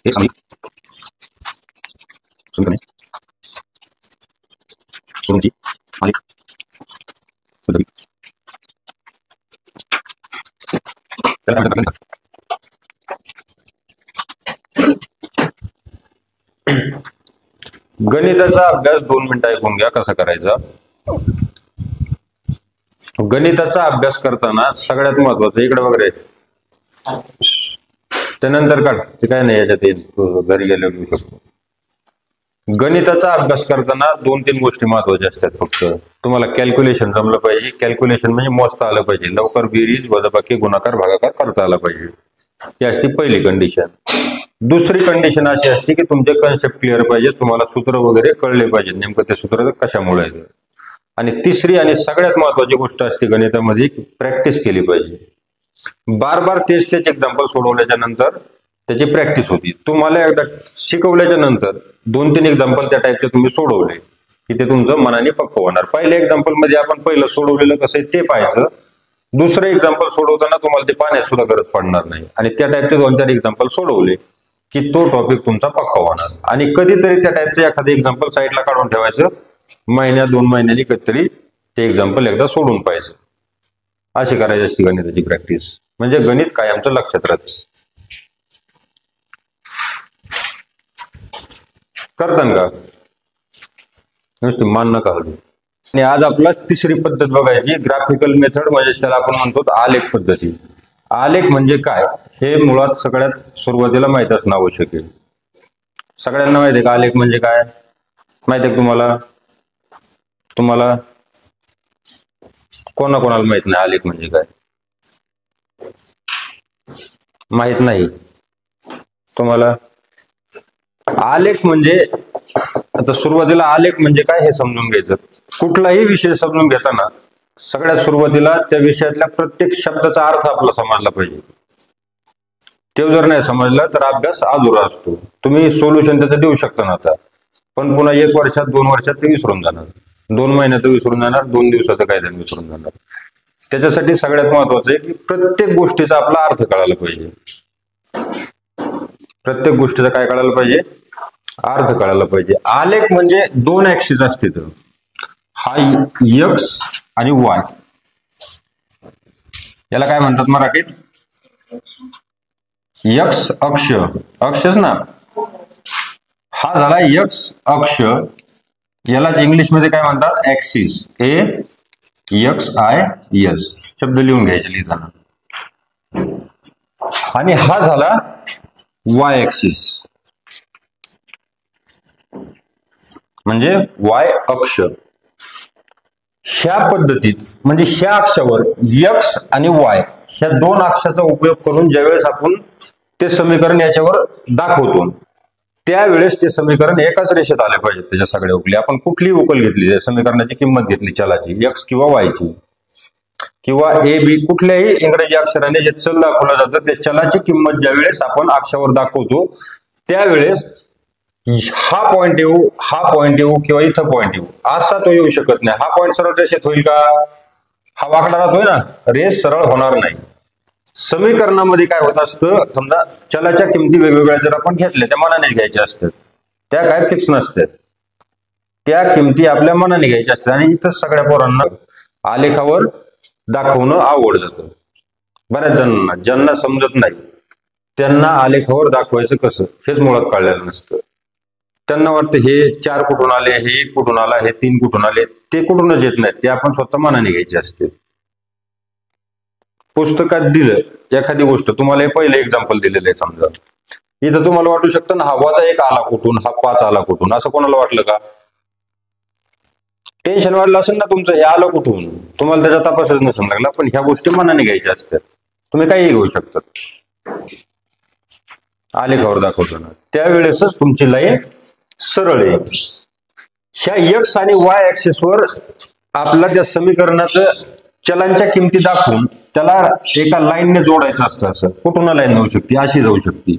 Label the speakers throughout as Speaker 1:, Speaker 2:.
Speaker 1: हे समीकरण सोडवण्याची आलेख पद्धती त्याला काय म्हणतात? गणिताचा अभ्यास 2 मिनिटं ऐकून घ्या कसा करायचा. गणिताचा अभ्यास करताना सगळ्यात महत्वाचं इकडे वगैरे त्यानंतर काढ ते काय नाही याच्यात घरी गेल्यावर घेऊ शकतो. गणिताचा अभ्यास करताना 2-3 गोष्टी महत्वाच्या असतात. फक्त तुम्हाला कॅल्क्युलेशन जमलं पाहिजे. कॅल्क्युलेशन म्हणजे मोजता आलं पाहिजे. लवकर बेरीज वजाबाकी गुणाकार भागाकार करता आला पाहिजे. ही असते पहिली कंडिशन. दुसरी कंडिशन अशी असते की तुमचे कन्सेप्ट क्लिअर पाहिजे. तुम्हाला सूत्र वगैरे कळले पाहिजे नेमकं ते सूत्र कशामुळे. आणि तिसरी आणि सगळ्यात महत्वाची गोष्ट असते गणितामध्ये प्रॅक्टिस केली पाहिजे. बार बार तेच एक्झाम्पल सोडवल्याच्या नंतर त्याची प्रॅक्टिस होती. तुम्हाला एकदा शिकवल्याच्या नंतर 2-3 एक्झाम्पल त्या टाईपचे तुम्ही सोडवले की ते तुमचं मनाने पक्क होणार. पहिल्या एक्झाम्पल मध्ये आपण पहिलं सोडवलेलं कसं आहे ते पाहायचं. दुसरं एक्झाम्पल सोडवताना तुम्हाला ते पाहण्यास सुद्धा गरज पडणार नाही. आणि त्या टाईपचे 2-4 एक्झाम्पल सोडवले की तो टॉपिक तुमचा पक्का होणार. आणि कधीतरी त्या टाईपचे एखादं एक्झाम्पल साईडला काढून ठेवायचं. 1-2 महिन्यांनी कधीतरी ते एक्झाम्पल एकदा सोडून पाहायचं. अशी करायची असते गणिताची प्रॅक्टिस. म्हणजे गणित कायमचं लक्षात राहतं. करतान का नुसती मान नका हलवू. आणि आज आपला तिसरी पद्धत बघायची ग्राफिकल मेथड म्हणजे त्याला आपण म्हणतो आलेख पद्धती. आलेख म्हणजे काय हे मुळात सगळ्यात सुरुवातीला माहित असणं आवश्यक आहे. सगळ्यांना माहिती आहे का आलेख म्हणजे काय माहिती आहे तुम्हाला? तुम्हाला कोणाकोणाला माहित नाही आलेख म्हणजे काय? माहित नाही तुम्हाला? आलेख म्हणजे आता सुरुवातीला आलेख म्हणजे काय हे समजून घ्यायचं. कुठलाही विषय समजून घेताना सगळ्यात सुरुवातीला त्या विषयातल्या प्रत्येक शब्दाचा अर्थ आपला समजला पाहिजे. ते जर नाही समजलं तर अभ्यास अधुरा असतो. तुम्ही सोल्युशन त्याचं देऊ शकता ना आता, पण पुन्हा 1 वर्षात 2 वर्षात ते विसरून जाणार. 2 महिन्यात विसरून जाणार. 2 दिवसाचं काय जण विसरून जाणार. त्याच्यासाठी सगळ्यात महत्वाचं आहे की प्रत्येक गोष्टीचा आपला अर्थ कळायला पाहिजे. प्रत्येक गोष्टीचा काय कळायला पाहिजे? अर्थ कळायला पाहिजे. आलेख म्हणजे 2 ऍक्सिस असतात. हा एक्स आणि वाय. याला काय म्हणतात मराठीत? एक्स अक्ष. अक्षच ना. हा झाला एक्स अक्ष. यालाच इंग्लिश मध्ये काय म्हणतात? ऍक्सिस. AXIS शब्द लिहून घ्यायचे लिहिताना. आणि हा झाला वाय ऍक्सिस म्हणजे वाय अक्ष. ह्या पद्धतीत म्हणजे ह्या अक्षावर एक्स आणि वाय ह्या 2 अक्षाचा उपयोग करून ज्यावेळेस आपण ते समीकरण याच्यावर दाखवतो त्यावेळेस ते समीकरण एकाच रेषेत आले पाहिजे. त्याच्या सगळ्या उकली आपण कुठलीही उकल घेतली त्या समीकरणाची किंमत घेतली चलाची एक्स किंवा वायची किंवा ए बी कुठल्याही इंग्रजी अक्षराने जे चल दाखवलं जातं त्या चलाची किंमत ज्यावेळेस आपण अक्षावर दाखवतो त्यावेळेस हा पॉइंट येऊ, हा पॉइंट येऊ किंवा इथं पॉइंट येऊ असा तो येऊ शकत नाही. हा पॉइंट सरळ रेषेत होईल का? हा वाकडा राहतोय ना. रेष सरळ होणार नाही. समीकरणामध्ये काय होत असतं समजा चलाच्या किमती वेगवेगळ्या जर आपण घेतल्या त्या मनाने घ्यायच्या असतात. त्या काय फिक्स नसतात. त्या किमती आपल्या मनाने घ्यायच्या असतात. आणि इथं सगळ्या पोरांना आलेखावर दाखवणं आवड जातं. बऱ्याच जणांना ज्यांना समजत नाही त्यांना आलेखावर दाखवायचं कसं हेच मुळात कळलेलं नसतं. त्यांना वाटतं हे 4 कुठून आले, हे 1 कुठून आला, हे 3 कुठून आले. ते कुठूनच येत नाहीत. ते आपण स्वतः मनाने घ्यायचे असते. पुस्तकात दिलं एखादी गोष्ट तुम्हाला हे पहिले एक्झाम्पल दिलेलं आहे समजा. इथं तुम्हाला वाटू शकतं ना हा -1 आला कुठून, हा 5 आला कुठून असं कोणाला वाटलं का? टेन्शन वाढलं असेल ना तुमचं हे आलं कुठून. तुम्हाला त्याचा तपासच नसेल लागला. पण ह्या गोष्टी मनाने घ्यायच्या असतात. तुम्ही काही घेऊ शकतात आलेखावर दाखवताना. त्यावेळेसच तुमची लाईन सरळ आहे. ह्या एक्स आणि वाय ऍक्सिसवर आपला त्या समीकरणाचं चलांच्या किमती दाखवून त्याला एका लाईनने जोडायचं असतं. असं कुठून लाईन जाऊ शकते, अशी जाऊ शकते.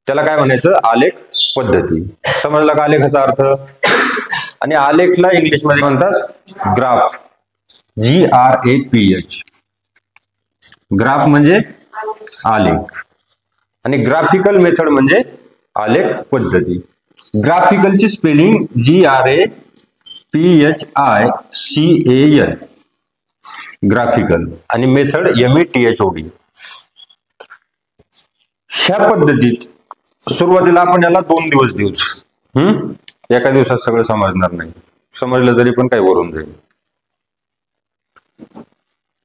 Speaker 1: त्याला काय म्हणायचं? आलेख पद्धती. समजला का आलेखाचा अर्थ? आणि आलेखला इंग्लिश मध्ये म्हणतात ग्राफ. GRAPH. ग्राफ म्हणजे आलेख. आणि ग्राफिकल मेथड म्हणजे आलेख पद्धती. ग्राफिकलची स्पेलिंग GRAPHICAL ग्राफिकल आणि मेथड METHOD. ह्या पद्धतीत सुरुवातीला आपण याला 2 दिवस देऊ. एका दिवसात सगळं समजणार नाही, समजलं तरी पण काही वरून जाईल.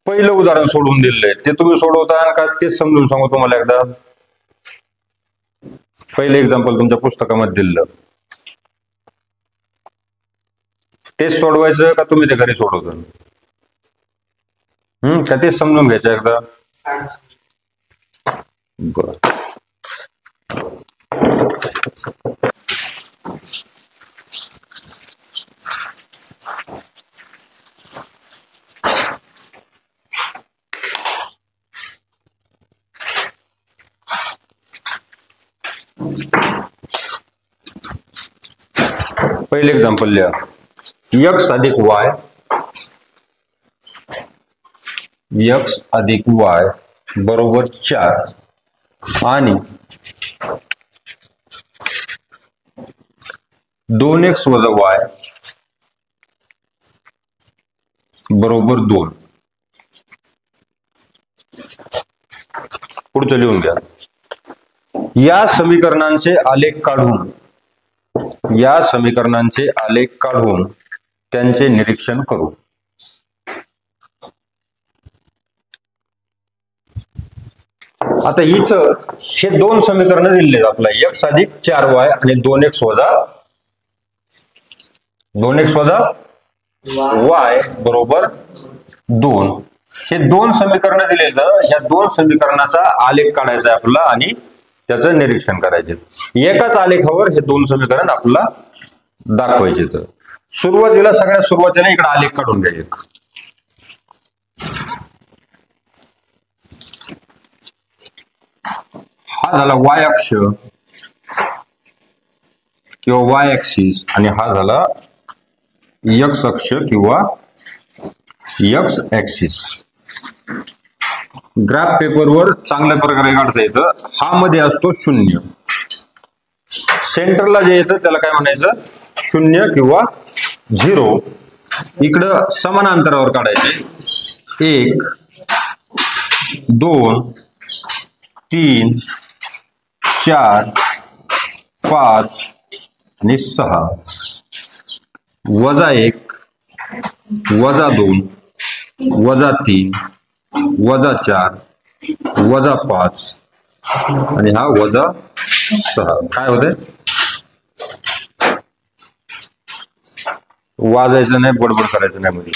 Speaker 1: पहिलं उदाहरण सोडून दिलंय ते तुम्ही सोडवता का तेच समजून सांगू तुम्हाला एकदा. पहिलं एक्झाम्पल तुमच्या पुस्तकामध्ये दिलं तेच सोडवायचं का तुम्ही ते घरी सोडवता? का तेच समजून घ्यायचं एकदा. बर, पहिले एक्झाम्पल लिहा. x अधिक y, x अधिक y बरोबर 4 आणि 2x वजा y बरोबर 2. पुढचं लिहून घ्या. या समीकरणांचे आलेख काढून त्यांचे निरीक्षण करू. आता इथं हे 2 समीकरण दिलेले आहेत आपल्याला, x अधिक 4y आणि 2x वजा y बरोबर 2. हे 2 समीकरण दिलेलं, या 2 समीकरणाचा आलेख काढायचा आहे आपल्याला आणि त्याचं निरीक्षण करायचे. एकाच आलेखावर हे 2 समीकरण आपल्याला दाखवायचे. तर सगळ्यात सुरुवातीला इकडे आलेख काढून घ्या. एक हा झाला y अक्ष किंवा y ऍक्सिस आणि हा झाला x अक्ष किंवा x ऍक्सिस. ग्राफ पेपरवर चांगल्या प्रकारे काढता येतं. हा मध्ये असतो 0, सेंटरला जे येतं त्याला काय म्हणायचं 0 किंवा 0. इकडं समान अंतरावर काढायचे 1 2 3 4 5 आणि 6. वजा 1 वजा 2 वजा 3 वजा 4 वजा 5 आणि हा वजा 6. काय होते? वाजायचं नाही, बडबड करायचं नाही मध्ये.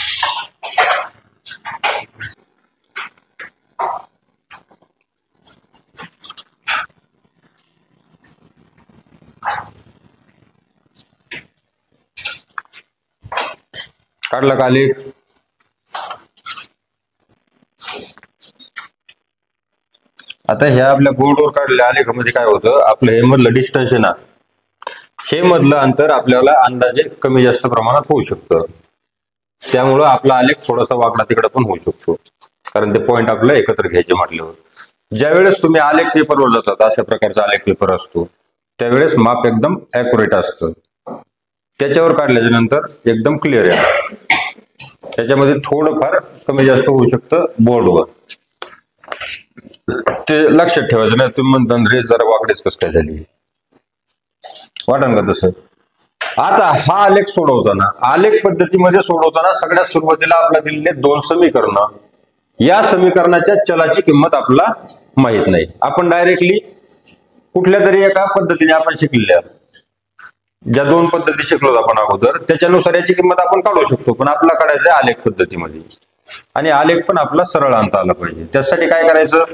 Speaker 1: काढला का आलेख? आता ह्या आपल्या बोर्डवर काढलेल्या आलेखामध्ये काय होतं, आपलं हे मधलं डिस्टन्स आहे ना, हे मधलं अंतर आपल्याला अंदाजे कमी जास्त प्रमाणात होऊ शकतं. त्यामुळं आपला आलेख थोडासा वाकडा तिकडे पण होऊ शकतो, कारण ते पॉइंट आपल्याला एकत्र घ्यायचे म्हटल्यावर. ज्यावेळेस तुम्ही आलेख पेपरवर जातात, अशा प्रकारचा आलेख पेपर असतो, त्यावेळेस माप एकदम ऍक्युरेट असतं. त्याच्यावर काढल्याच्या नंतर एकदम क्लिअर आहे. त्याच्यामध्ये थोडंफार कमी जास्त होऊ शकतं बोर्डवर, ते लक्षात ठेवायचं नाही. तुम्ही म्हणता रे जरा वाकडेच कसं काय झाली, वाटण का तसं. आता हा आलेख सोडवताना, आलेख पद्धतीमध्ये सोडवताना सगळ्यात सुरुवातीला आपल्याला दिलेले 2 समीकरण, या समीकरणाच्या चलाची किंमत आपल्याला माहित नाही. आपण डायरेक्टली कुठल्या तरी एका पद्धतीने आपण शिकलेल्या, ज्या 2 पद्धती शिकलो आपण अगोदर, त्याच्यानुसार याची किंमत आपण काढू शकतो. पण आपल्याला काढायचं आहे आलेख पद्धतीमध्ये, आणि आलेख पण आपला सरळ आणता आला पाहिजे. त्यासाठी काय करायचं,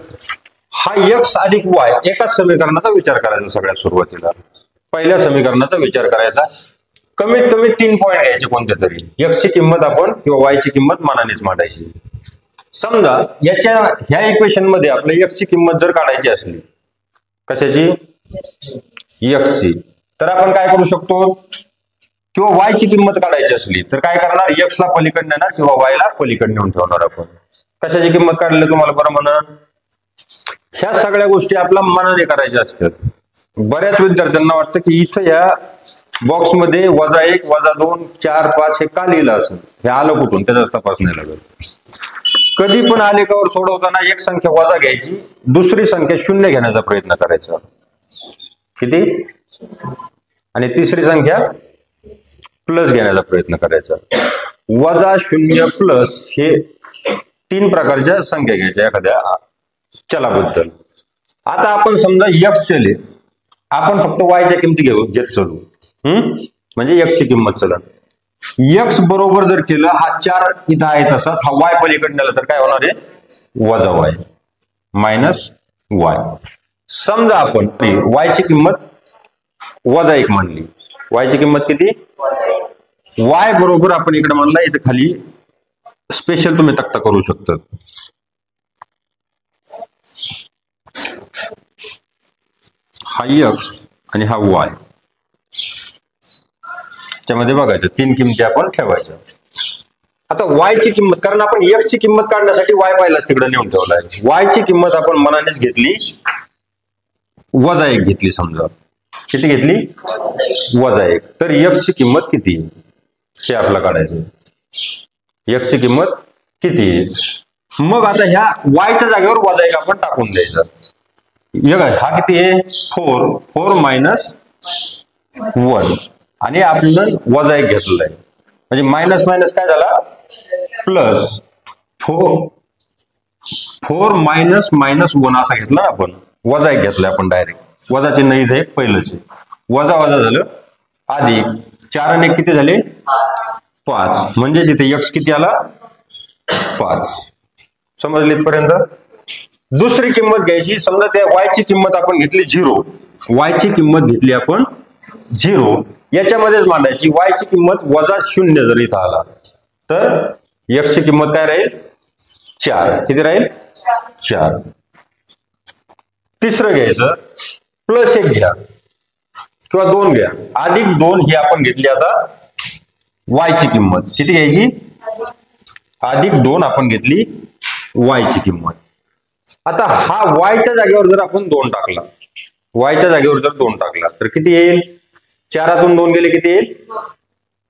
Speaker 1: हा x अधिक y एकाच समीकरणाचा विचार करायचा. सगळ्यात सुरुवातीला पहिल्या समीकरणाचा विचार करायचा. कमीत कमी 3 पॉईंट घ्यायचे कोणते तरी. x ची किंमत आपण किंवा y ची किंमत मनानेच मांडायची. समजा ह्या इक्वेशन मध्ये आपल्या x ची किंमत जर काढायची असली, कशाची, x ची, तर आपण काय करू शकतो, किंवा y ची किंमत काढायची असली तर काय करणार, x ला पलीकडे नेणार किंवा y ला पलीकडे नेऊन ठेवणार. आपण कशाची किंमत काढली तुम्हाला बरं म्हणा, ह्या सगळ्या गोष्टी आपल्या मनाने करायच्या असतात. बऱ्याच विद्यार्थ्यांना वाटतं की इथं या बॉक्समध्ये -1, -2, 4, 5 हे का लिहिलं असेल, हे आलं कुठून त्याचा तपास नाही लागत. कधी पण आलेखावर सोडवताना एक संख्या वजा घ्यायची, दुसरी संख्या शून्य घेण्याचा प्रयत्न करायचा. किती? आणि तिसरी संख्या प्लस घेण्याचा प्रयत्न करायचा. वजा, शून्य, प्लस हे 3 प्रकारच्या संख्या घ्यायच्या एखाद्या चलाबद्दल. आता आपण समजा x चल आहे, आपण फक्त y च्या किमती घेत चालू. म्हणजे x ची किंमत चला. x बरोबर जर केलं, हा 4 इथं आहे तसाच, हा y पलीकडे नेला तर काय होणार आहे? वजा y मायनस y. समजा आपण y ची किंमत -1 म्हणली. y ची किंमत किती? y बरोबर आपण इकडे म्हणला, इथे खाली स्पेशल तुम्ही तक्ता करू शकता. हा x आणि हा y, त्यामध्ये बघायचं 3 किमती आपण ठेवायच्या. आता y ची किंमत, कारण आपण x ची किंमत काढण्यासाठी y पहिलाच तिकडे नेऊन ठेवलाय. y ची किंमत आपण मनानेच घेतली, -1 घेतली. समजा किती घेतली? -1. तर x ची किंमत किती हे आपल्याला काढायचं. x ची किंमत किती? मग आता ह्या y च्या जागेवर -1 आपण टाकून द्यायचा. हा किती आहे? 4 मायनस 1 आणि आपण -1 घेतलेला आहे. म्हणजे मायनस मायनस काय झाला? प्लस. 4 मायनस -1 असा घेतला ना आपण, -1 घेतलाय आपण डायरेक्ट. वजा चिन्ह इथे पहिलंच आहे. वजा झालं, अधिक 4 आणि 1 किती झाले? 5. म्हणजे तिथे x किती आला? 5. समजले इथपर्यंत? दुसरी किंमत घ्यायची. समजा त्या y ची किंमत आपण घेतली 0. y ची किंमत घेतली आपण 0. याच्यामध्येच मांडायची. y ची किंमत -0 जर इथं आला तर x ची किंमत काय राहील? 4. किती राहील? 4. तिसरं घ्यायचं, +1 घ्या किंवा 2 घ्या. अधिक 2 ही आपण घेतली. आता y ची किंमत किती घ्यायची? अधिक 2 आपण घेतली y ची किंमत. आता हा y च्या जागेवर जर आपण 2 टाकला, y च्या जागेवर जर 2 टाकला तर किती येईल? 4तून 2 गेले किती येईल?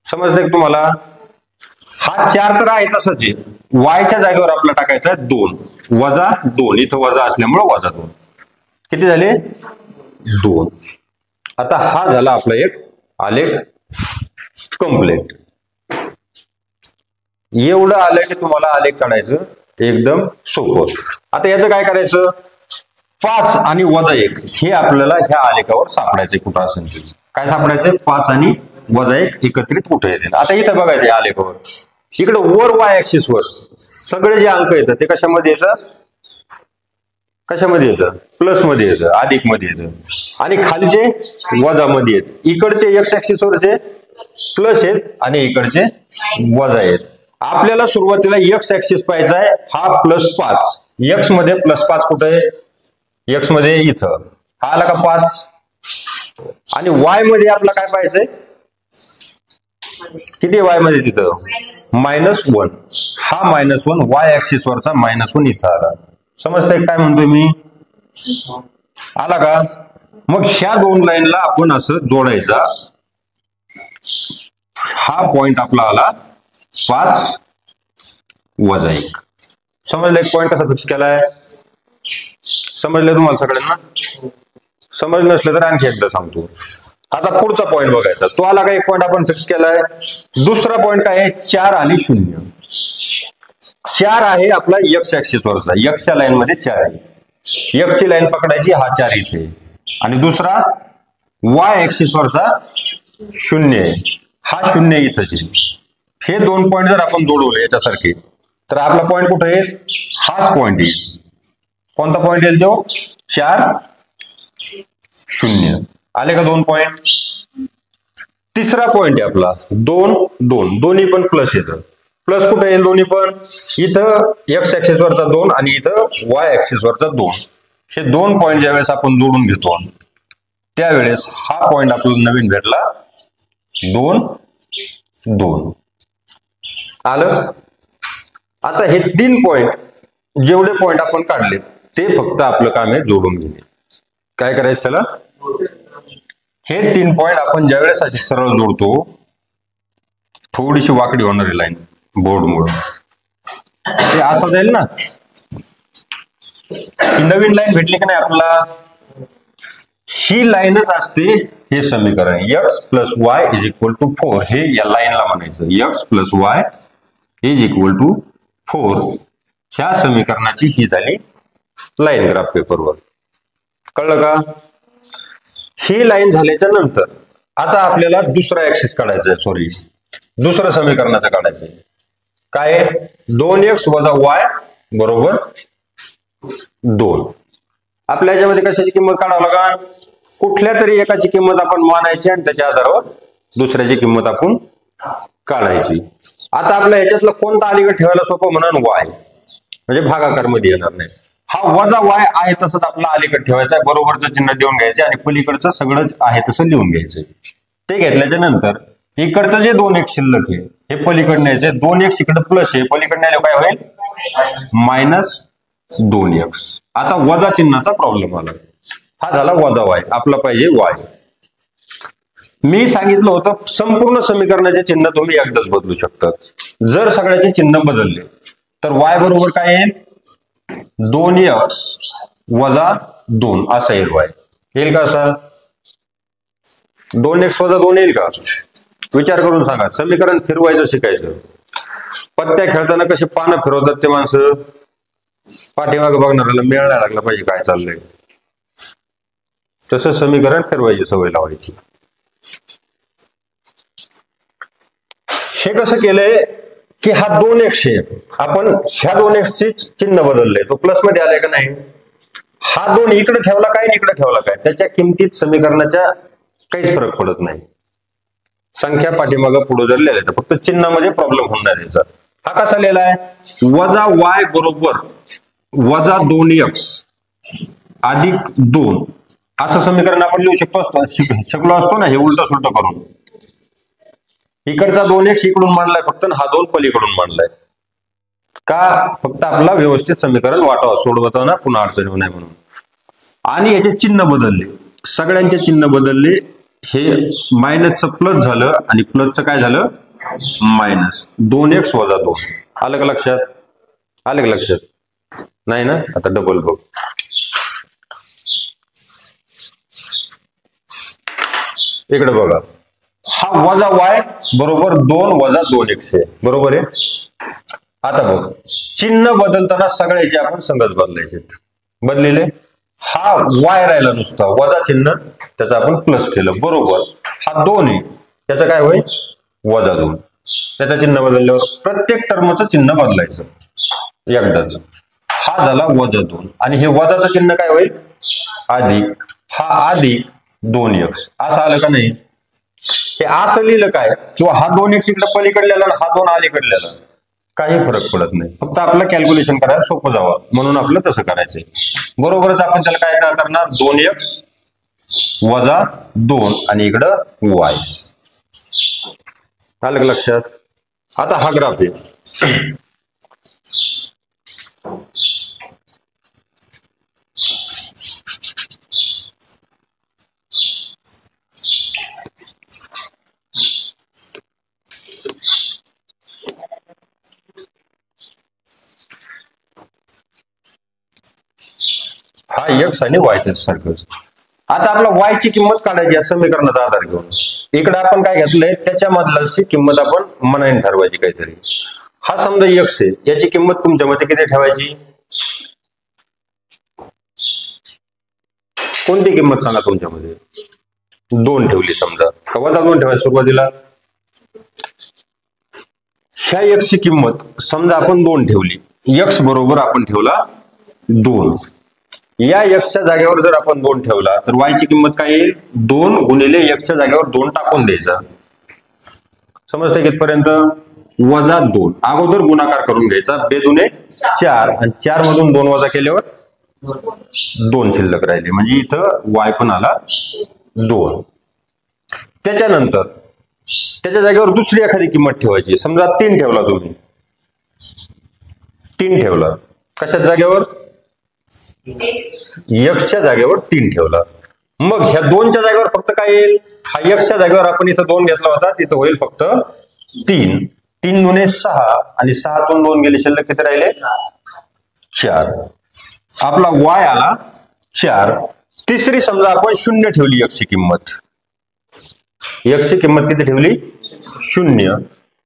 Speaker 1: समजतंय का तुम्हाला? हा 4 तर आहे तसंच आहे. y च्या जागेवर आपला टाकायचा आहे 2 वजा 2. इथं वजा असल्यामुळे -2. किती झाले? 2. आता हा झाला आपला एक आलेख कंप्लीट. एवढं आलं की तुम्हाला आलेख काढायचं एकदम सोपं. आता याचं काय करायचं? 5 आणि -1 हे आपल्याला ह्या आलेखावर सापडायचे. कुठं असेल काय सापडायचं? 5 आणि -1 एकत्रित कुठे येते. आता इथं बघायचं आलेखावर, इकडे वर y ऍक्सिस वर सगळे जे अंक येतात ते कशामध्ये येतं? कशामध्ये येतं? प्लस मध्ये येतं, अधिक मध्ये येतं. आणि खालचे वजा मध्ये येत. इकडचे x ऍक्सिस वरचे प्लस आहेत आणि इकडचे वजा आहेत. आपल्याला सुरुवातीला x ऍक्सिस पाहायचा आहे, हा +5. x मध्ये +5 कुठे आहे? x मध्ये इथं. हा आला का 5? आणि y मध्ये आपला काय पाहायचंय? किती y मध्ये? तिथं -1. हा -1 y ऍक्सिस वरचा -1 इथं आला. समजतंय काय म्हणतोय मी? आला का? मग ह्या 2 लाईनला आपण असं जोडायचा. हा पॉइंट आपला आला 5 - 1. समजलं? एक पॉइंट कसा फिक्स केलाय? समजलं तुम्हाला सगळ्यांना? समजलं नसलं तर आणखी एकदा सांगतो. आता पुढचा पॉइंट बघायचा. तो आला का? एक पॉइंट आपण फिक्स केलाय. दुसरा पॉइंट काय आहे? 4 आणि 0. 4 आहे आपला x ऍक्सिस वरचा. x च्या लाईन मध्ये 4 आहे. x ची लाईन पकडायची. हा 4 इथे आणि दुसरा y ऍक्सिस वरचा 0 आहे. हा 0 इथंच आहे. हे 2 पॉइंट जर आपण जोडवले याच्यासारखे तर आपला पॉइंट कुठे येईल? हाच पॉइंट येईल. कोणता पॉइंट येईल तो? 4 0. आले का 2 पॉइंट? तिसरा पॉइंट आहे आपला 2 2. दोन्ही पण प्लस येतं. प्लस कुठे येईल? दोन्ही पण इथं x ऍक्सिस वरचा 2 आणि इथं y ऍक्सिस वरचा 2. हे 2 पॉइंट ज्यावेळेस आपण जोडून घेतो त्यावेळेस हा पॉइंट आपल्याला नवीन भेटला 2 2. आलं? आता हे 3 पॉइंट जेवढे पॉइंट आपण काढले ते फक्त आपलं काम आहे जोडून घेणे. काय करायचं त्याला? हे 3 पॉइंट आपण ज्यावेळेस अशी सरळ जोडतो, थोडीशी वाकडी होणारी लाईन बोर्डमुळे ते असं जाईल ना, नवीन लाईन भेटली की नाही आपल्याला, ही लाईनच असते हे समीकरण x plus y is equal to 4. हे या लाईनला म्हणायचं x plus y is equal to 4. ह्या समीकरणाची ही झाली लाईन ग्राफ पेपरवर. कळलं का? ही लाईन झाल्याच्या नंतर आता आपल्याला दुसरा ऍक्सिस काढायचा आहे, सॉरी दुसरं समीकरणाचं काढायचं आहे. काय? 2x वजा y बरोबर 2. आपल्या याच्यामध्ये कशाची किंमत काढावं लागा? कुठल्या तरी एकाची किंमत आपण मानायची आणि त्याच्या आधारावर दुसऱ्याची किंमत आपण काढायची. आता आपल्या ह्याच्यातलं कोणता अलीगड ठेवायला सोपं म्हणून y, म्हणजे भागाकार मध्ये येणार नाही. हा वजा y आहे तसंच आपला अलीकड ठेवायचा आहे, बरोबरचं चिन्ह देऊन घ्यायचे आणि पलीकडचं सगळंच आहे तसं लिहून घ्यायचं. ते घेतल्याच्या नंतर इकडचं जे 2x शिल्लक आहे हे पलीकडे न्यायचे. 2x इकडे प्लस आहे, पलीकडे न्यायला काय होईल? Minus 2x. आता वजा चिन्हाचा प्रॉब्लेम आला. हा झाला वजा y, आपला पाहिजे y. मी सांगितलं होतं संपूर्ण समीकरणाचे चिन्ह तुम्ही एकदाच बदलू शकतात. जर सगळ्याचे चिन्ह बदलले तर y बरोबर काय येईल? 2x वजा 2 असा येईल y. येईल का असा? 2x वजा 2 येईल का? विचार करून सांगा. समीकरण फिरवायचं शिकायचं. पत्त्या खेळताना कशी पानं फिरवतात ते माणसं, पाठीमागे बघणाऱ्याला मिळायला लागला पाहिजे काय चाललंय, तसं समीकरण फिरवायची सवय लावायची. हे कसं केलंय की हा 2x आहे, आपण ह्या 2x चे चिन्ह बदलले, तो प्लस मध्ये आलाय का नाही? हा 2 इकडे ठेवला काय आणि इकडे ठेवला काय, त्याच्या किमतीत समीकरणाच्या काहीच फरक पडत नाही. संख्या पाठीमागं पुढे जर लिहिलं तर फक्त चिन्हामध्ये प्रॉब्लेम होणार आहे. हा कसा लिहिलाय? वजा y बरोबर वजा 2x अधिक 2 असं समीकरण आपण लिहू शकलो असतो ना, हे उलट सुलट करून. इकडचा 2x इकडून मांडलाय फक्त, हा 2 पलीकडून मांडलाय का? फक्त आपला व्यवस्थित समीकरण वाटावं, सोडवताना पुन्हा अडचण होऊ नये म्हणून. आणि याचे चिन्ह बदलले, सगळ्यांचे चिन्ह बदलले. हे मायनसचं प्लस झालं आणि प्लसचं काय झालं? मायनस. 2x वजा 2. आलं का लक्षात? आलं का लक्षात? नाही ना? आता डबल बघ. इकडे बघा, हा वजा y बरोबर 2 वजा 2x आहे, बरोबर आहे. आता बघ, चिन्ह बदलताना सगळ्याचे आपण संगत बदलायचे. बदलेले. हा y राहिला नुसता, वजा चिन्ह त्याचं आपण प्लस केलं, बरोबर. हा 2 आहे, त्याचं काय होईल? वजा 2. त्याचं चिन्ह बदलल्यावर प्रत्येक टर्मचं चिन्ह बदलायचं एकदाच. हा झाला वजा 2 आणि हे वजाचं चिन्ह काय होईल? अधिक. हा अधिक 2x असं आलं का नाही? हे असं लिहिलं काय, किंवा हा 2x इकडे पलीकडल्याला हा 2 अलीकडल्याला, काही फरक पडत नाही. फक्त आपलं कॅल्क्युलेशन करायला सोपं जावं म्हणून आपलं तसं करायचंय. बरोबरच आपण त्याला काय काय करणार? 2x वजा 2 आणि इकडं y. आलं का लक्षात? आता हा ग्राफ आहे. हा x आणि y सारखंच. आता आपला y ची किंमत काढायची समीकरणाचा आधार घेऊन. इकडे आपण काय घेतलंय त्याच्या मधल्याची किंमत आपण मनाने ठरवायची काहीतरी. हा समजा x आहे, याची किंमत तुमच्या मते किती ठेवायची? कोणती किंमत सांगा तुमच्यामध्ये? 2 ठेवली समजा, का वजा 2 ठेवायची सुरुवातीला? ह्या x ची किंमत समजा आपण 2 ठेवली, x बरोबर आपण ठेवला 2. या x च्या जागेवर जर आपण 2 ठेवला तर y ची किंमत काय येईल? 2 गुणिले x च्या जागेवर 2 टाकून द्यायचा. समजतंय कितपर्यंत? वजा 2. अगोदर गुणाकार करून घ्यायचा, 2 दुने 4 आणि 4 मधून 2 वजा केल्यावर 2 शिल्लक राहिले, म्हणजे इथं y पण आला 2. त्याच्यानंतर त्याच्या जागेवर दुसरी एखादी किंमत ठेवायची. समजा 3 ठेवला तुम्ही, 3 ठेवला, कशाच्या जागेवर? x च्या जागेवर 3 ठेवला. मग ह्या 2च्या जागेवर फक्त काय येईल, हा एक्सच्या जागेवर आपण इथं 2 घेतला होता, तिथं होईल फक्त 3. 3 दुने 6 आणि 6तून 2 गेले, शिल्लक किती राहिले 4. आपला वाय आला 4. तिसरी समजा आपण 0 ठेवली, एक्सची किंमत, एक्सची किंमत किती ठेवली 0.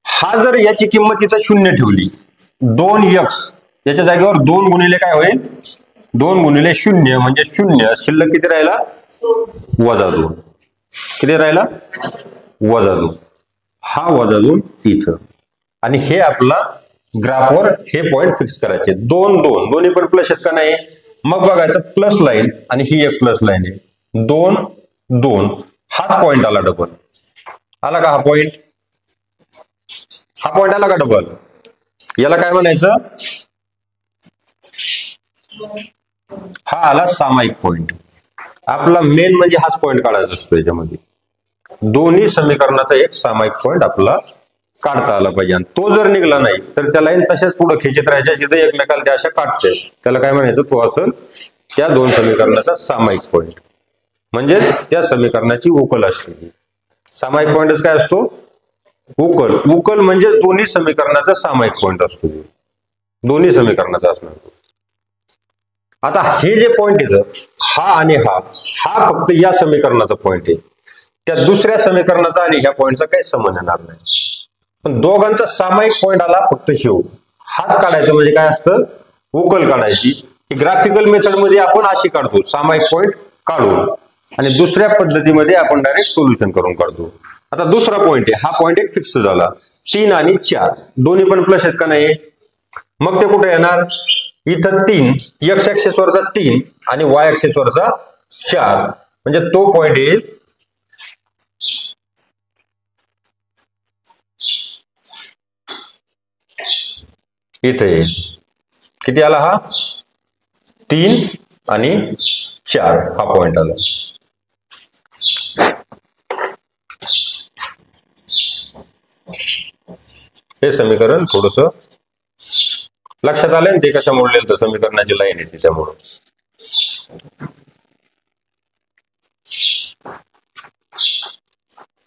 Speaker 1: हा जर याची किंमत इथं 0 ठेवली, 2x याच्या जागेवर 2 गुणिले काय होईल, 2 गुणिले 0 म्हणजे 0, शिल्लक किती राहिला -2. किती राहिला -2. हा -2 इथं, आणि हे आपला ग्राफवर हे पॉइंट फिक्स करायचे. 2 2 दोन्ही पण प्लस आहेत का नाही, मग बघायचं प्लस लाईन आणि ही एक प्लस लाईन आहे. 2 2 हाच पॉइंट आला, डबल आला का हा पॉइंट, हा पॉइंट आला का डबल, याला काय म्हणायचं, हा आला सामायिक पॉइंट. आपला मेन म्हणजे हाच पॉइंट काढायचा असतो याच्यामध्ये. दोन्ही समीकरणाचा एक सामायिक पॉइंट आपला काढता आला पाहिजे, आणि तो जर निघला नाही तर त्या लाईन तशाच पुढे खेचत राहायच्या, जिथे एकमेकाला त्या अशा काढते, त्याला काय म्हणायचं, तो असेल त्या 2 समीकरणाचा सामायिक पॉइंट, म्हणजे त्या समीकरणाची उकल असते. सामायिक पॉइंटच काय असतो, उकल. उकल म्हणजे दोन्ही समीकरणाचा सामायिक पॉइंट असतो, दोन्ही समीकरणाचा असणार. आता हे जे पॉइंट येतं, हा आणि हा फक्त या समीकरणाचा पॉइंट आहे, त्या दुसऱ्या समीकरणाचा आणि ह्या पॉइंटचा काही संबंध येणार नाही. पण दोघांचा सामायिक पॉइंट आला फक्त ह्यो, हाच काढायचा, म्हणजे काय असतं, उकल काढायची. ग्राफिकल मेथड मध्ये आपण अशी काढतो, सामायिक पॉइंट काढून, आणि दुसऱ्या पद्धतीमध्ये आपण डायरेक्ट सोल्युशन करून काढतो. आता दुसरा पॉइंट आहे, हा पॉइंट एक फिक्स झाला, 3 आणि 4 दोन्ही पण प्लस आहेत का नाही, मग ते कुठे येणार, इथं 3, एक्स ऍक्सिस वरचा 3 आणि वाय ऍक्सिस वरचा 4, म्हणजे तो पॉइंट येईल इथे. किती आला हा, 3 आणि 4 हा पॉइंट आला. हे समीकरण थोडस लक्षात आलं ना, ते कशामुळे लिहिलं, समीकरणाची लाईन आहे त्याच्यामुळं.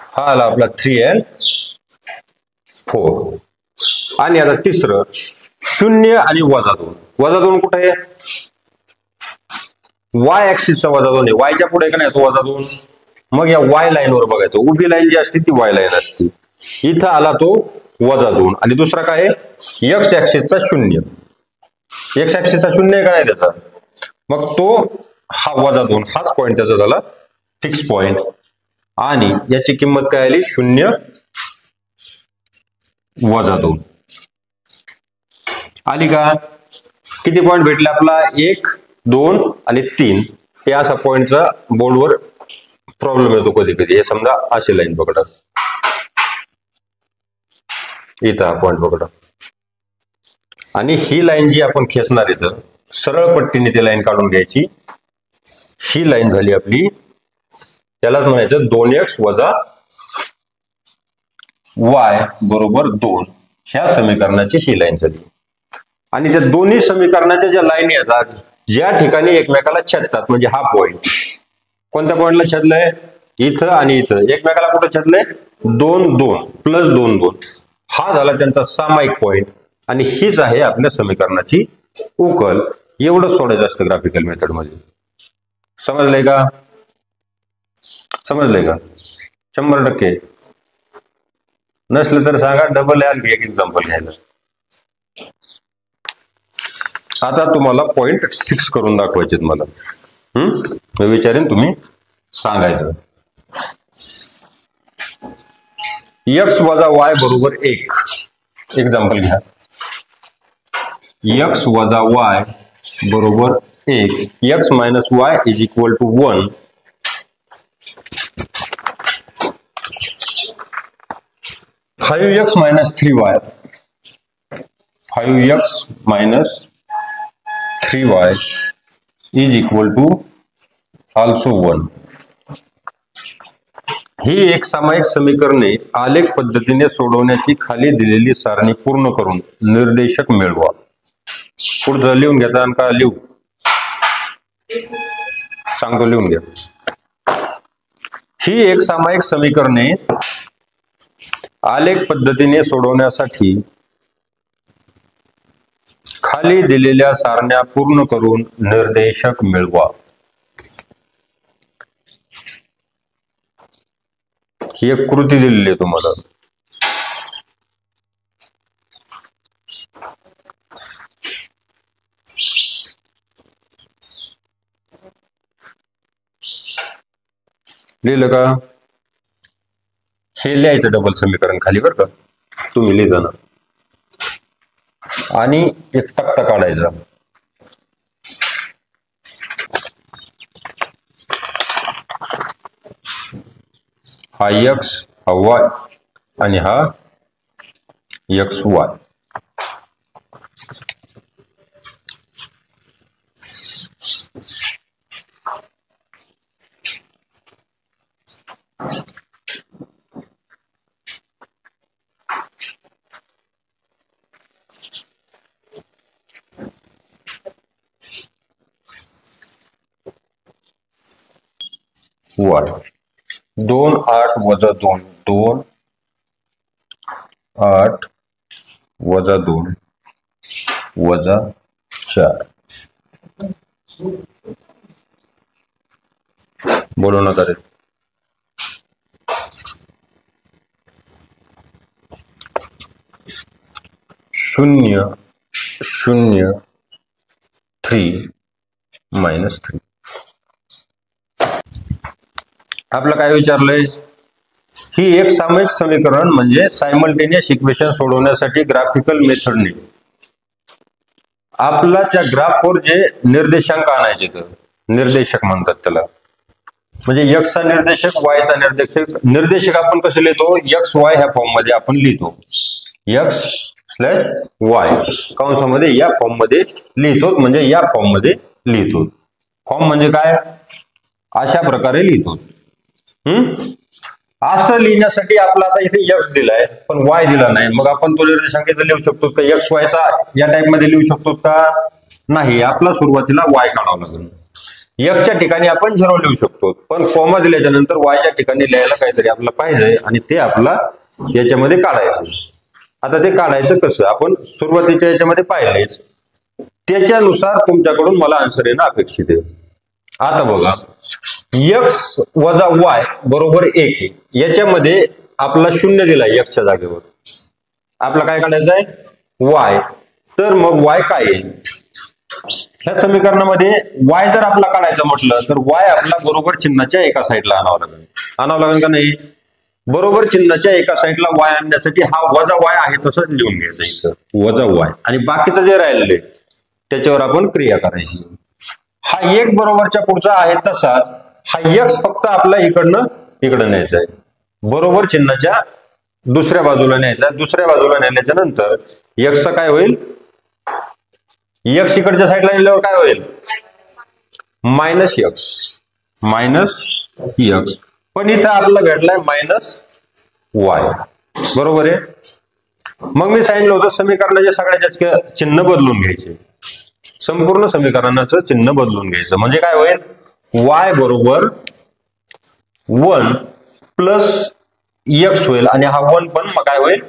Speaker 1: हा आला आपला 3 and 4. आणि आता तिसरं 0 आणि -2. -2 कुठे आहे, वाय ऍक्सिसचा -2 आहे, वायच्या पुढे का नाही तो -2. मग या वाय लाईन वर बघायचं, उभी लाईन जी असते ती वाय लाईन असते, इथं आला तो -2. आणि दुसरा काय आहे, एक्स ऍक्सिसचा 0, एक्स ऍक्सिसचा 0 आहे का नाही त्याचा, मग तो हा -2 हाच पॉइंट त्याचा झाला फिक्स पॉइंट. आणि याची किंमत काय आली, 0 -2 आली का. किती पॉइंट भेटले आपला, 1 2 आणि 3. हे असा पॉइंटचा बोर्डवर प्रॉब्लेम येतो कधी कधी. हे समजा अशी लाईन पकडा, इथं हा पॉइंट पकडा, आणि ही लाईन जी आपण खेचणार इथं, सरळ पट्टीने ती लाईन काढून घ्यायची. ही लाईन झाली आपली, त्यालाच म्हणायचं 2x - y बरोबर 2. ह्या समीकरणाची ही लाईन झाली. आणि त्या दोन्ही समीकरणाच्या ज्या लाईनी येतात, ज्या ठिकाणी एकमेकाला छेदतात, म्हणजे हा पॉइंट कोणत्या पॉइंटला छेदलंय, इथं आणि इथं, एकमेकाला कुठं छेदलंय, 2 2 प्लस 2 2, हा झाला त्यांचा सामायिक पॉइंट. आणि हीच आहे आपल्या समीकरणाची उकल. एवढं सोडायचं असतं ग्राफिकल मेथड मध्ये. समजलंय का, समजलंय का, 100%. नसलं तर सांगा, डबल आणखी एक एक्झाम्पल घ्यायला. आता तुम्हाला पॉइंट फिक्स करून दाखवायचे मला, मी विचारेन, तुम्ही सांगायचं. x - y बरोबर 1. एक्झाम्पल घ्या, x - y बरोबर 1, x - y = 1. (5x - 3y) 5x - 3y = also 1. ही एक सामायिक समीकरणे आलेख पद्धतीने सोडवण्याची खाली दिलेली सारणी पूर्ण करून निर्देशक मिळवा. पुढचं लिहून घ्यायचा आणि का लिहू सांगतो, लिहून घ्या. ही एक सामायिक समीकरणे आलेख पद्धतीने सोडवण्यासाठी खाली दिलेल्या सारण्या पूर्ण करून निर्देशक मिळवा. ही एक कृती दिलेली आहे तुम्हाला. लिहिलं का? हे लिहायचं डबल समीकरण खाली बरं का, तुम्ही लिहिता ना, आणि एक तक्ता काढायचा. हा एक्स, हा वाय आणि हा एक्स वाय. वाय 2 8 वजा 2 2 8 वजा 2 वजा 4. बोलो ना करे. शून्य 0 3 -3. आपलं काय विचारलंय? ही एक सामायिक समीकरण म्हणजे सायमल्टेनियस इक्वेशन सोडवण्यासाठी ग्राफिकल मेथडने आपला त्या ग्राफवर जे निर्देशांक आणायचे, तर निर्देशक म्हणतात त्याला. म्हणजे x चा निर्देशक, y चा निर्देशक आपण कसे लिहितो? एक्स वाय ह्या फॉर्म मध्ये आपण लिहितो. x/y कंसामध्ये या फॉर्म मध्ये लिहितो, म्हणजे या फॉर्म मध्ये लिहितो. फॉर्म म्हणजे काय? अशा प्रकारे लिहितो. असं लिहिण्यासाठी आपला आता इथे x दिलाय पण y दिला नाही, मग आपण तो निर्देशांक लिहू शकतो का? एक्स वाय चा या टाइप मध्ये लिहू शकतो का? नाही. आपला सुरुवातीला y काढावं लागेल. x च्या ठिकाणी आपण 0 लिहू शकतो, पण कॉमा दिल्याच्या नंतर y च्या ठिकाणी लिहायला काहीतरी आपल्याला पाहिजे आणि ते आपला याच्यामध्ये काढायचं. आता ते काढायचं कसं आपण सुरुवातीच्या याच्यामध्ये पाहिलेच, त्याच्यानुसार तुमच्याकडून मला आन्सर येणं अपेक्षित आहे. आता बघा, x वजा y बरोबर 1 आहे. याच्यामध्ये आपला 0 दिला x च्या जागेवर. आपला काय काढायचं आहे? y. तर मग y काय आहे? ह्या समीकरणामध्ये y जर आपला काढायचं म्हटलं तर y आपला बरोबर चिन्हाच्या एका साईडला आणावं लागेल का नाही? बरोबर चिन्हाच्या एका साईडला y आणण्यासाठी हा वजा y आहे तसंच लिहून घ्यायचं इथं वजा y, आणि बाकीचं जे राहिलेलं आहे त्याच्यावर आपण क्रिया करायची. हा 1 बरोबरच्या पुढचा आहे तसाच हा x फक्त आपला इकडनं इकडे न्यायचा आहे. बरोबर चिन्हाच्या दुसऱ्या बाजूला न्यायचा. दुसऱ्या बाजूला नेल्याच्या नंतर x काय होईल? x इकडच्या साईडला नेल्यावर काय होईल? -x. पण इथं आपला भेटलाय -y. बरोबर आहे. मग मी सांगितलं होतं समीकरणाचे सगळ्याच्या चिन्ह बदलून घ्यायचे. संपूर्ण समीकरणाचं चिन्ह बदलून घ्यायचं म्हणजे काय होईल? y बरोबर 1 प्लस x होईल आणि हा 1 पण काय होईल?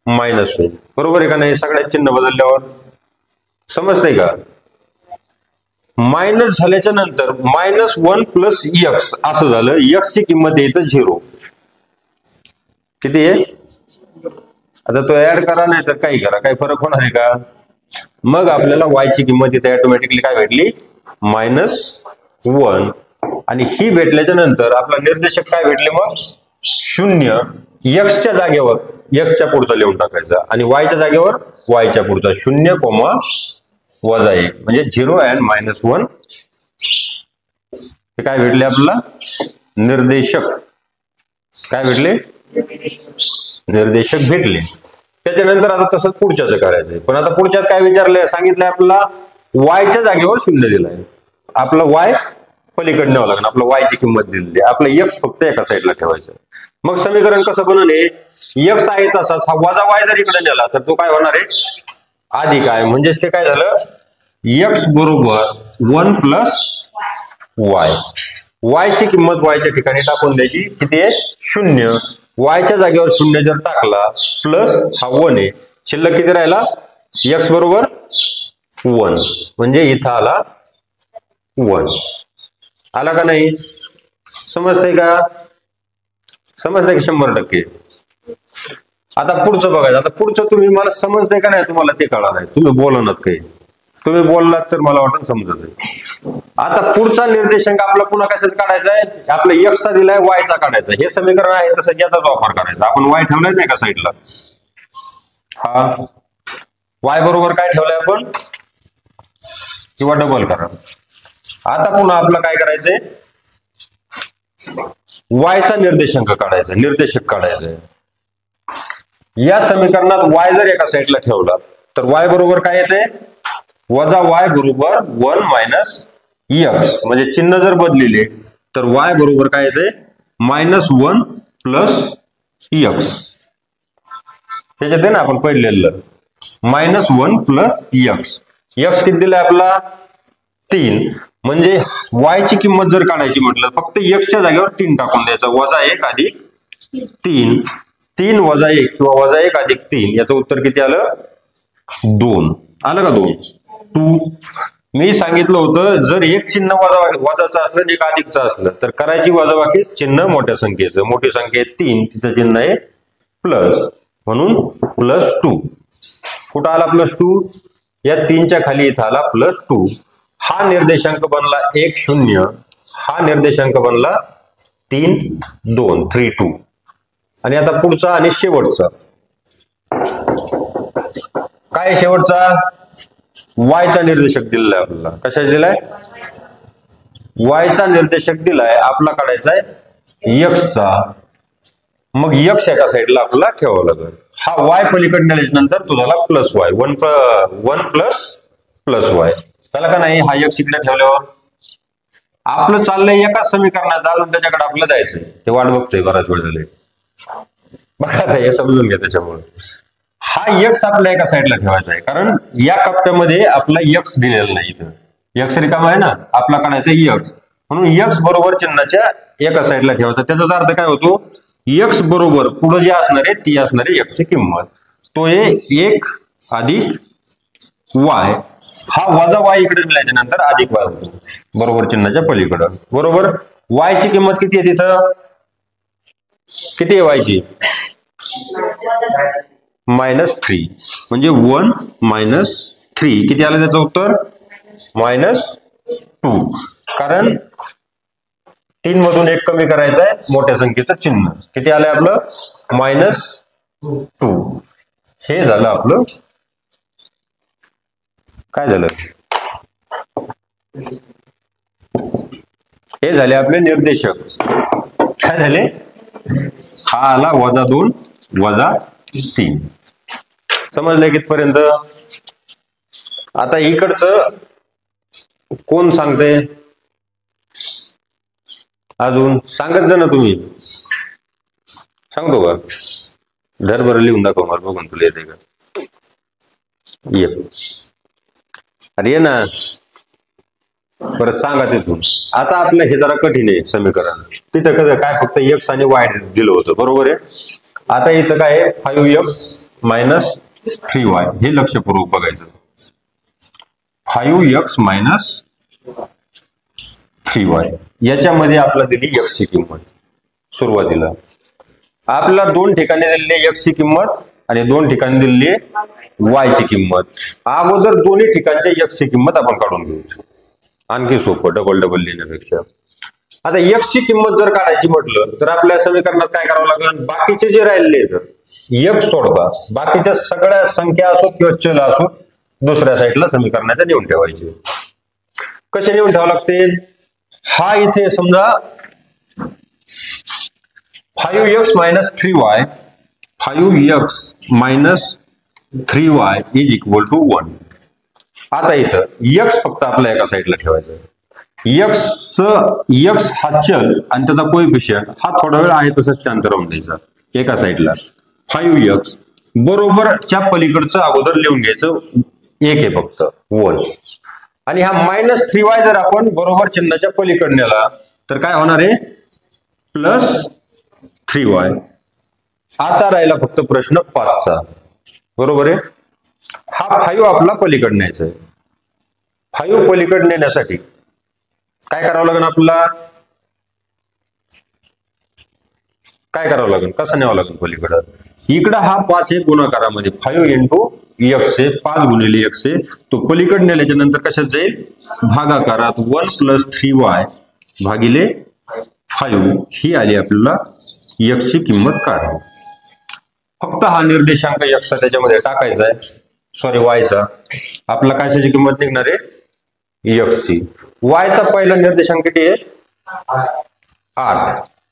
Speaker 1: मायनस होईल. बरोबर आहे का नाही? सगळ्या चिन्ह बदलल्यावर समजतंय का? मायनस झाल्याच्या नंतर -1 प्लस x असं झालं. x ची किंमत येतं 0. किती आहे? आता तो ऍड करा नाही तर काही करा, काही फरक होणार आहे का? मग आपल्याला y ची किंमत इथे ऑटोमॅटिकली काय भेटली? -1. आणि ही भेटल्याच्या नंतर आपला निर्देशक काय भेटले? मग 0. x च्या जागेवर x च्या पुढचा लिहून टाकायचा आणि y च्या जागेवर y च्या पुढचा 0, वजा 1 म्हणजे 0 and -1. हे काय भेटले आपल्याला? निर्देशक. काय भेटले? निर्देशक भेटले. त्याच्यानंतर आता तसंच पुढच्याच करायचंय. पण आता पुढच्यात काय विचारलंय? सांगितलंय आपल्याला y च्या जागेवर 0 दिलाय. आपला y पलीकडे न्यावं लागेल. आपला y ची किंमत दिलेली. आपला x फक्त एका साईडला ठेवायचं. मग समीकरण कसं बनवले? x आहे तसाच हा वजा y जर इकडे नेला तर तो काय होणार आहे? अधिक आहे. म्हणजेच ते काय झालं? x बरोबर 1 प्लस y. y ची किंमत y च्या ठिकाणी टाकून द्यायची, किती आहे 0. y च्या जागेवर 0 जर टाकला प्लस हा 1 आहे, शिल्लक किती राहिला x बरोबर 1, म्हणजे इथं आला 1. आला का नाही? समजतंय का? समजतंय की 100%? आता पुढचं बघायचं. आता पुढचं तुम्ही मला समजतंय का नाही तुम्हाला ते कळणार नाही, तुम्ही बोलणार काही, तुम्ही बोललात तर मला वाटतं समजत आहे. आता पुढचा निर्देशांक आपला पुन्हा कशाचा काढायचा आहे? आपला x चा दिलाय y चा काढायचा. हे समीकरण आहे तसं याचाच वापर करायचा. आपण y ठेवलाय नाही का साईडला, हा y बरोबर काय ठेवलंय आपण, किंवा डबल करा. आता पुन्हा आपलं काय करायचंय, y चा निर्देशांक काढायचा, निर्देशक काढायचा. या समीकरणात y जर एका साईडला ठेवला तर y बरोबर काय येते, वजा y बरोबर 1 मायनस x, म्हणजे चिन्ह जर बदलिले तर y बरोबर काय येते -1 प्लस x. त्याच्यात आहे ना आपण पहिलेलं -1 प्लस x. x किती दिलाय आपला 3, म्हणजे y ची किंमत जर काढायची म्हटलं फक्त x च्या जागेवर 3 टाकून द्यायचा, वजा 1 अधिक 3. 3 वजा 1 किंवा वजा 1 अधिक 3 याचं उत्तर किती आलं 2. आलं का 2? 2. मी सांगितलं होतं जर एक चिन्ह वजाचं असलं आणि एक अधिकचं असलं तर करायची वजाबाकी चिन्ह मोठ्या संख्येचं. मोठी संख्या आहे 3, तिचं चिन्ह आहे प्लस, म्हणून +2. कुठं आला +2? या 3च्या खाली इथं आला +2. हा निर्देशांक बनला 1 0, हा निर्देशांक बनला 3 2 3 2. आणि आता पुढचा आणि शेवटचा काय, शेवटचा y चा निर्देशक दिलाय आपल्याला. कशाचा दिलाय? y चा निर्देशक दिलाय, आपला काढायचा आहे x चा. मग x एका साईडला आपल्याला ठेवावं लागेल. हा y पलीकडे नेल्यानंतर तुझ्याला +y 1 प्लस y त्याला का नाही. हा x इकडे ठेवल्यावर आपलं चाललंय एका समीकरणाचा, अजून त्याच्याकडे आपलं जायचंय, ते वाट बघतोय बराच वेळ झाले. बघा हे समजून घ्या. त्याच्यामुळे हा x आपल्या एका साईडला ठेवायचा आहे, कारण या कप्प्यामध्ये आपला x दिलेला नाही, इथं x रिकामा आहे ना, आपला काढायचा x. म्हणून x बरोबर चिन्हाच्या एका साईडला ठेवायचा. त्याचा अर्थ काय होतो, x बरोबर पुढे जे असणार आहे ती असणार आहे x ची किंमत, तो आहे 1 अधिक y. हा वजा y इकडे दिल्याच्या नंतर अधिक y होतो बरोबर चिन्हाच्या पलीकडं. बरोबर y ची किंमत किती आहे तिथं, किती आहे y ची -3, म्हणजे 1 - 3 किती आलं त्याचं उत्तर -2. कारण 3 मधून 1 कमी करायचं आहे, मोठ्या संख्येचं चिन्ह. किती आलंय आपलं -2. हे झालं आपलं, काय झालं, हे झाले आपले निर्देशक. काय झाले, हा आला -2 -3. समजलंय कितपर्यंत? आता इकडचं कोण सांगते, अजून सांगत जा ना तुम्ही. सांगतो का? धर बरं लिहून दाखव मला, बघून तुला येते का. ये अरे ये ना, परत सांगा तिथून. आता आपलं हे जरा कठीण आहे समीकरण. तिथं कसं काय फक्त x आणि y दिलं होतं, बरोबर आहे. आता इथं काय आहे 5x - 3y, हे लक्षपूर्वक बघायचं. 5x - 3y याच्यामध्ये आपला दिली x ची किंमत. सुरुवातीला आपला 2 ठिकाणी दिलेली x ची किंमत आणि 2 ठिकाणी दिलेली y ची किंमत. अगोदर दोन्ही ठिकाणच्या x ची किंमत आपण काढून घेऊ, आणखी सोपं डबल लिहिण्यापेक्षा. आता x ची किंमत जर काढायची म्हटलं तर आपल्या समीकरणात काय करावं लागेल, बाकीचे जे राहिले x सोडता बाकीच्या सगळ्या संख्या असो किंवा चल असो दुसऱ्या साईडला समीकरणाच्या नेऊन ठेवायचे. कसे नेऊन ठेवावं लागते, हा इथे समजा 5x - 3y 5x - 3y = 1. आता इथं x फक्त आपल्या एका साईडला ठेवायचा. x हा चल आणि त्याचा कोएफिशियंट हा थोडा वेळ आहे तसंच शांत राहून द्यायचा एका साईडला. 5x बरोबरच्या पलीकडचं अगोदर लिहून घ्यायचं, 1 आहे फक्त 1. आणि हा -3y जर आपण बरोबर चिन्हाच्या पलीकडे नेला तर काय होणार आहे +3y. आता राहिला फक्त प्रश्न 5चा. बरोबर आहे. हा 5 आपला पलीकडे न्यायचा आहे. 5 पलीकडे नेण्यासाठी काय करावं लागेल आपल्याला? काय करावं लागेल? कसं न्यावं लागेल पलीकडं? इकडं हा 5 आहे गुणाकारामध्ये, 5 × x आहे, 5 × x आहे. तो पलीकडे नेल्याच्या नंतर कशात जाईल? भागाकारात 1 + 3y भागिले 5 ही आली आपल्याला x ची किंमत काढा. फक्त हा निर्देशांक x चा त्याच्यामध्ये टाकायचा आहे, सॉरी y चा. आपला कशाची किंमत निघणार आहे? x ची. y चा पहिला निर्देशांक किती आहे? 8.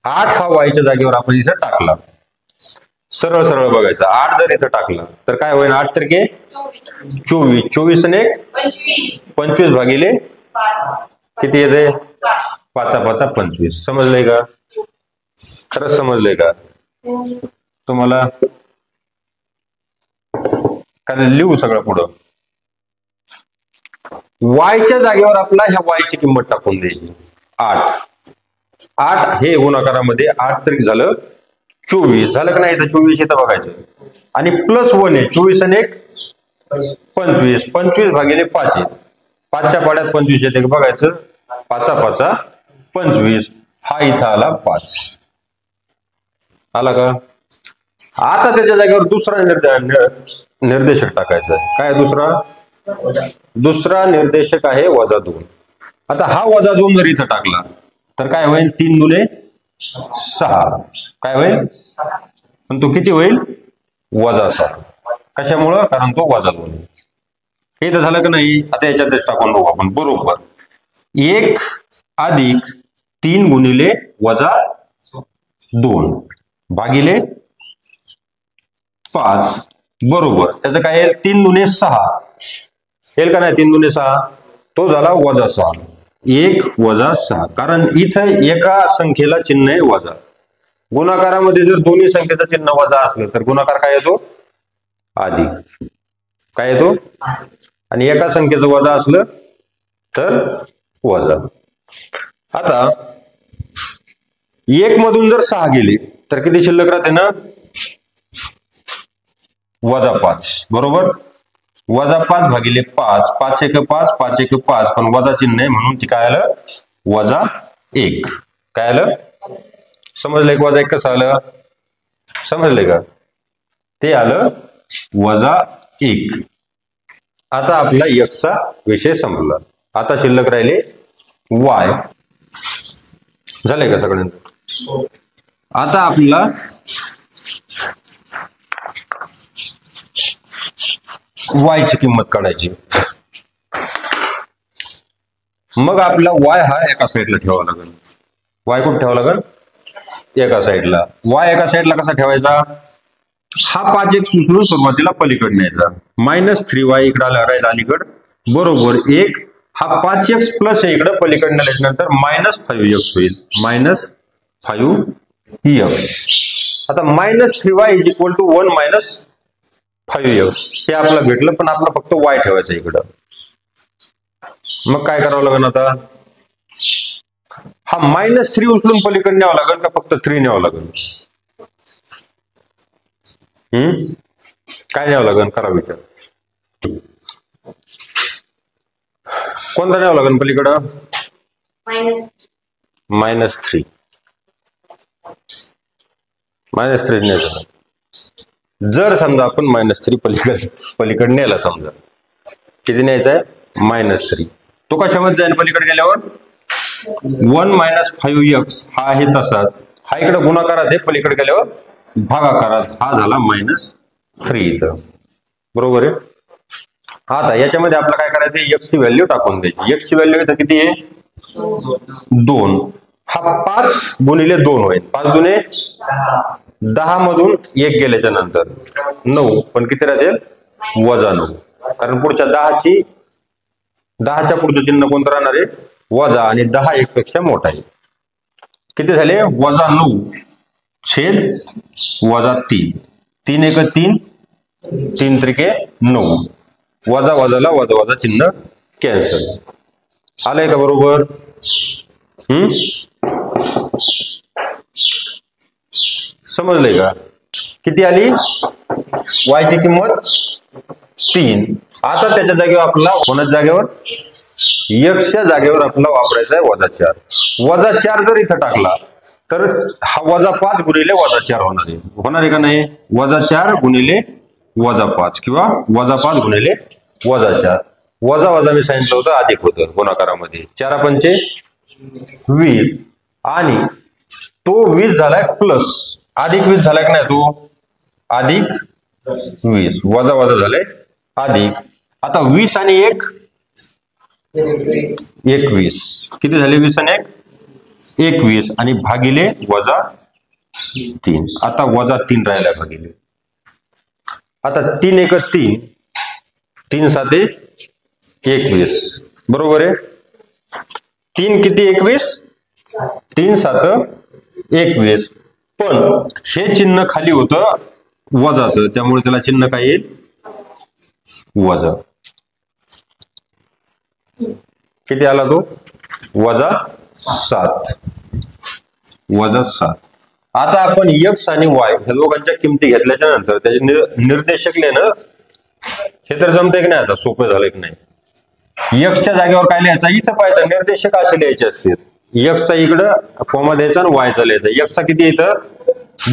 Speaker 1: 8 हा y च्या जागेवर आपण इथे टाकला. सरळ सरळ बघायचं. 8 जर इथं टाकला तर काय होईल? 8 त्रिके 24. 24 आणि 1 25 भागिले किती येते? 5 × 5 = 25. समजलंय का? खरंच समजलंय का तुम्हाला? काय लिहू सगळं पुढं? y च्या जागेवर आपला ह्या y ची किंमत टाकून द्यायची. 8. 8 हे गुणाकारामध्ये 8 त्रिक झालं 24. झालं का नाही? तर 24 इथं बघायचं. आणि +1 आहे. 24 आणि 1 25. 25 भागिले 5 आहे. 5च्या पाड्यात 25 येते बघायचं. 5 × 5 = 25. हा इथं आला 5. आला का? आता त्याच्या जागेवर दुसरा निर्देशक टाकायचा. काय दुसरा निर्देशक आहे -2. आता हा -2 जर इथं टाकला तर काय होईल? 3 × 6 काय होईल? पण तो किती होईल? -6. कशामुळं? कारण तो -2. हे तर झालं का नाही? आता याच्यातच टाकून बघू आपण. बरोबर 1 + 3 × -2 भागिले 5. बरोबर त्याचं काय आहे? 3 × 6 येईल का नाही? 3 × 6 तो झाला -6. 1 - 6. कारण इथं एका संख्येला चिन्ह आहे वजा. गुणाकारामध्ये जर दोन्ही संख्येचं चिन्ह वजा असलं तर गुणाकार काय येतो? अधिक. काय येतो? आणि एका संख्येचं वजा असलं तर वजा. आता 1 मधून जर 6 गेले तर किती शिल्लक राहते ना? -5. बरोबर. -5 भागिले 5. 5 × 1 = 5. 5 × 1 = 5. पण वजा चिन्ह आहे म्हणून ती काय आलं? -1. काय आलं? समजलंय का? -1 कसं आलं? समजलंय का? ते आलं -1. आता आपला x चा विषय संपला. आता शिल्लक राहिले y. झालंय का सगळ्यांना? आता आपल्याला y ची किंमत काढायची. मग आपला y हा एका साईडला ठेवावा लागेल. y कुठे ठेवावा लागेल? एका साईडला. y एका साईडला कसा ठेवायचा? हा 5x उचलून सुरुवातीला पलीकडे न्यायचा. -3y इकडे आला राहिला अलीकड. बरोबर 1. हा 5x प्लस आहे इकडे पलीकडे नेल्यानंतर -5x होईल. -5x. आता -3y = 1 - 5x. हे आपल्याला भेटलं, पण आपलं फक्त y ठेवायचं इकडं. मग काय करावं लागेल आता? हा -3 उचलून पलीकडे न्यावं लागेल का फक्त 3 न्यावं लागेल? काय न्यावं लागेल? करा विचार. कोणता न्यावं लागेल पलीकडं? -3. -3 न्यायचं. जर समजा आपण -3 पलीकडे नेला, समजा किती न्यायचा आहे? -3. तो कशामध्ये जाईल पलीकडे गेल्यावर? 1 - 5x हा आहे तसाच. हा इकडे गुणाकारात आहे, पलीकडे गेल्यावर भागाकारात. हा झाला -3 इथं. बरोबर आहे. आता याच्यामध्ये आपल्याला काय करायचं? x ची व्हॅल्यू टाकून द्यायची. x ची व्हॅल्यू इथं किती आहे? 2. हा 5 × 2 होईल. 5 × 2 = 10 मधून 1 गेल्याच्या नंतर 9. पण किती राहतील? -9. कारण पुढच्या 10च्या पुढचं चिन्ह कोणतं राहणार आहे? वजा. आणि 10 1 पेक्षा मोठा आहे. किती झाले? -9 छेद -3. 3 × 1 = 3. 3 त्रिके 9. वजा वजाला वजा वजा चिन्ह कॅन्सल. आलंय का बरोबर? समजलंय का? किती आली? वायची किंमत 3. आता त्याच्या जागेवर आपला कोणाच्या जागेवर यक्षच्या जागेवर आपला वापरायचा आहे -4. -4 जर इथं टाकला तर हा -5 गुणिले -4 होणार आहे का नाही? -4 गुणिले -5 किंवा -5 गुणिले -4. वजा वजा मी सांगितलं होतं अधिक होतं गुणाकारामध्ये. 4 पंचे 20 आणि तो 20 झालाय प्लस अधिक 20 झालाय की नाही? तो अधिक 20 वजा वजा झाले अधिक. आता 20 आणि 1 21. किती झाले? 20 आणि 1 21 आणि भागिले -3. आता -3 राहिला भागिले. आता 3 1 3, 3 7 21 बरोबर आहे. 3 किती? 21. 3 7 21. पण हे चिन्ह खाली होतं वजाचं, त्यामुळे त्याला चिन्ह काय येईल? वजा. किती आला तो? -7. -7. आता आपण x आणि y ह्या दोघांच्या किमती घेतल्याच्या नंतर त्याचे निर्देशक लिहिणं हे तर जमतंय की नाही? आता सोपं झालंय की नाही? x च्या जागेवर काय लिहायचं? इथं पाहिजे निर्देशक असे लिहायचे असतील. x चा इकडं कोमा द्यायचा आणि y चा लिहायचा. x चा किती येतं?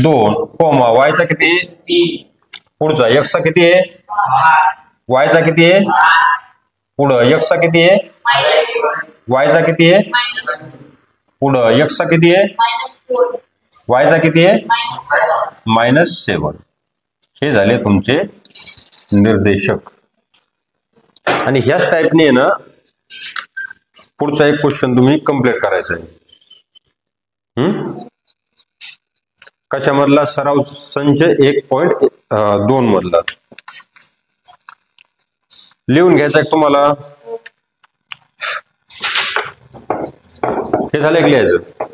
Speaker 1: 2 कोमा. y चा किती? 3. पुढचा x चा किती आहे? y चा किती आहे? पुढं x चा किती आहे? y चा किती आहे? पुढं x चा किती आहे? y चा किती आहे? -7. हे झाले तुमचे निर्देशक. आणि ह्याच टाईपने ना पुढचा एक क्वेश्चन तुम्ही कंप्लीट करायचा आहे. कशामधला? सराव संच 1.2 मधला लिहून घ्यायचं आहे तुम्हाला. हे झालं एक लिहायचं.